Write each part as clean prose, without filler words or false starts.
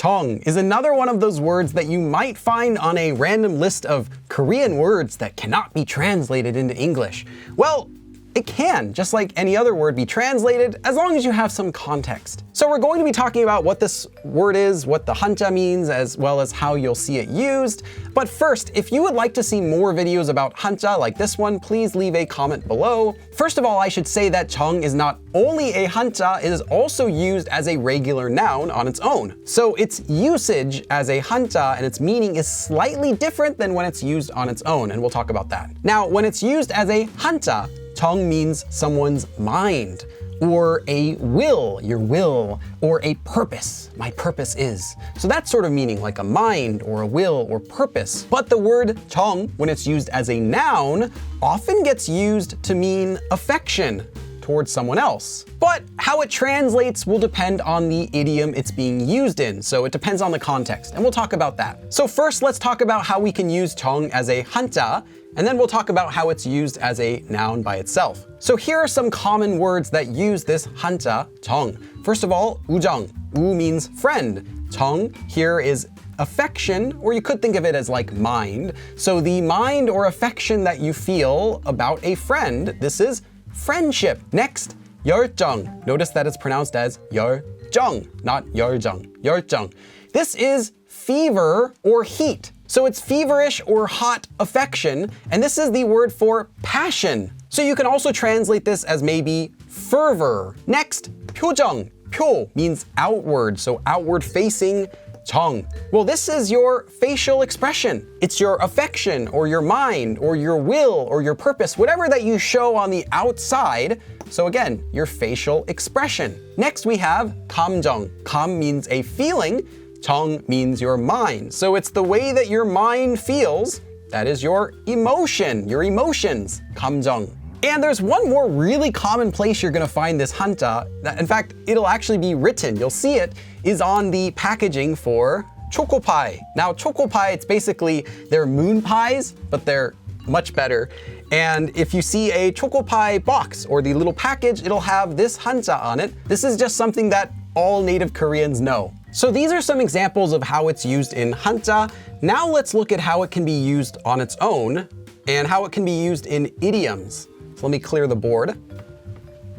Chong is another one of those words that you might find on a random list of Korean words that cannot be translated into English. Well, it can, just like any other word, be translated as long as you have some context. So we're going to be talking about what this word is, what the Hanja means, as well as how you'll see it used. But first, if you would like to see more videos about Hanja like this one, please leave a comment below. First of all, I should say that Chong is not only a Hanja, it is also used as a regular noun on its own. So its usage as a Hanja and its meaning is slightly different than when it's used on its own, and we'll talk about that. Now, when it's used as a Hanja, Chong means someone's mind, or a will, your will, or a purpose, my purpose is. So that sort of meaning, like a mind or a will or purpose. But the word Chong, when it's used as a noun, often gets used to mean affection towards someone else. But how it translates will depend on the idiom it's being used in, so it depends on the context, and we'll talk about that. So first, let's talk about how we can use Chong as a Hanja, and then we'll talk about how it's used as a noun by itself. So here are some common words that use this Hanja, Chong. First of all, 우정. U means friend. Chong here is affection, or you could think of it as like mind. So the mind or affection that you feel about a friend, this is friendship. Next, 열정. Notice that it's pronounced as 열정, not 열정. 열정. This is fever or heat. So it's feverish or hot affection, and this is the word for passion. So you can also translate this as maybe fervor. Next, 표정. 표 means outward, so outward facing. 정. Well, this is your facial expression. It's your affection or your mind or your will or your purpose, whatever that you show on the outside. So again, your facial expression. Next we have 감정. 감 means a feeling. 정 means your mind. So it's the way that your mind feels. That is your emotion, your emotions. 감정. And there's one more really common place you're gonna find this Hanja. In fact, it'll actually be written, you'll see it, is on the packaging for choco pie. Now, choco pie, it's basically, they're moon pies, but they're much better. And if you see a choco pie box or the little package, it'll have this Hanja on it. This is just something that all native Koreans know. So these are some examples of how it's used in Hanja. Now let's look at how it can be used on its own and how it can be used in idioms. So let me clear the board.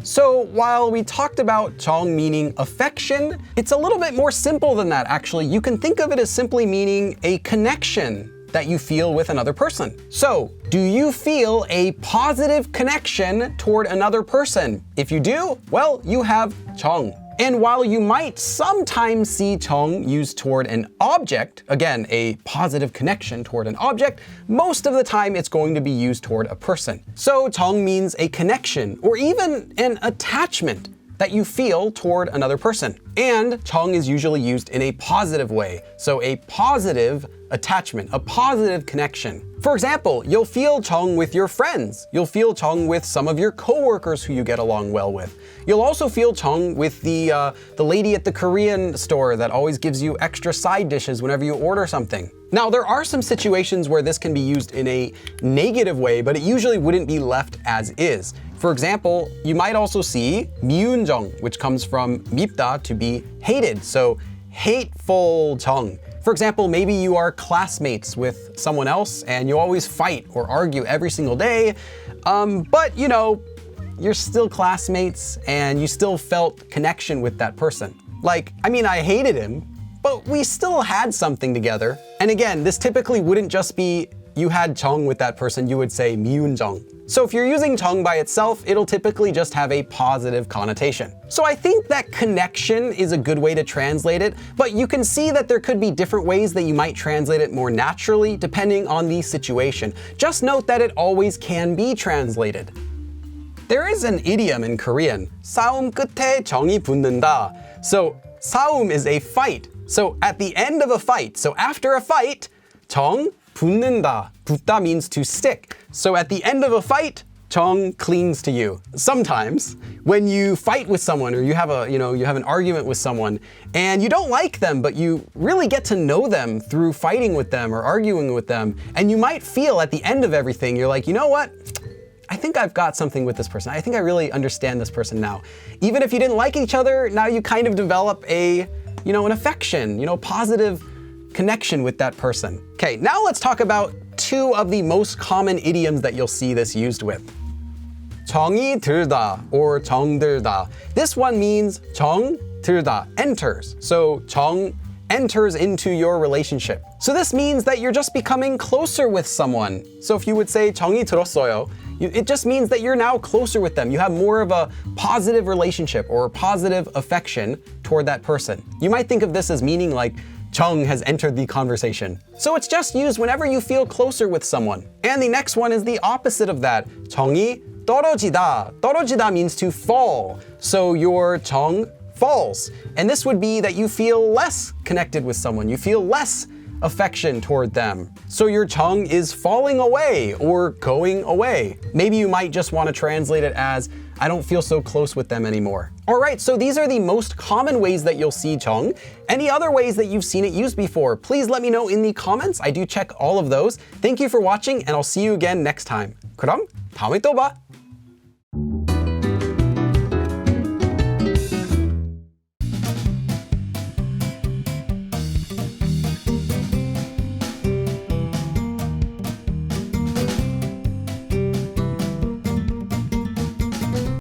So while we talked about Chong meaning affection, it's a little bit more simple than that actually. You can think of it as simply meaning a connection that you feel with another person. So, do you feel a positive connection toward another person? If you do, well, you have Chong. And while you might sometimes see Chong used toward an object, again, a positive connection toward an object, most of the time it's going to be used toward a person. So Chong means a connection or even an attachment that you feel toward another person. And Chong is usually used in a positive way. So a positive attachment, a positive connection. For example, you'll feel Chong with your friends. You'll feel Chong with some of your coworkers who you get along well with. You'll also feel Chong with the lady at the Korean store that always gives you extra side dishes whenever you order something. Now, there are some situations where this can be used in a negative way, but it usually wouldn't be left as is. For example, you might also see 미운정, which comes from 밉다, to be hated. So hateful 정. For example, maybe you are classmates with someone else and you always fight or argue every single day, but you know, you're still classmates and you still felt connection with that person. Like, I mean, I hated him, but we still had something together. And again, this typically wouldn't just be you had Chong with that person, you would say 미운정. So if you're using Chong by itself, it'll typically just have a positive connotation. So I think that connection is a good way to translate it, but you can see that there could be different ways that you might translate it more naturally depending on the situation. Just note that it always can be translated. There is an idiom in Korean, 싸움 끝에 정이 붙는다. So 싸움 is a fight. So at the end of a fight, so after a fight, 정 붙는다. 붙다 means to stick. So at the end of a fight, 정 clings to you. Sometimes when you fight with someone or you have an argument with someone and you don't like them, but you really get to know them through fighting with them or arguing with them, and you might feel at the end of everything, you're like, you know what? I think I've got something with this person. I think I really understand this person now. Even if you didn't like each other, now you kind of develop a an affection, positive connection with that person. Okay, now let's talk about two of the most common idioms that you'll see this used with. 정이 들다 or 정들다. This one means 정 들다, enters. So 정 enters into your relationship. So this means that you're just becoming closer with someone. So if you would say 정이 들었어요, it just means that you're now closer with them. You have more of a positive relationship or positive affection toward that person. You might think of this as meaning like 정 has entered the conversation. So it's just used whenever you feel closer with someone. And the next one is the opposite of that. 정이 떨어지다. 떨어지다 means to fall. So your 정 falls. And this would be that you feel less connected with someone. You feel less affection toward them. So your 정 is falling away or going away. Maybe you might just want to translate it as I don't feel so close with them anymore. All right, so these are the most common ways that you'll see 정. Any other ways that you've seen it used before, please let me know in the comments. I do check all of those. Thank you for watching, and I'll see you again next time. 그럼 다음에 또 봐.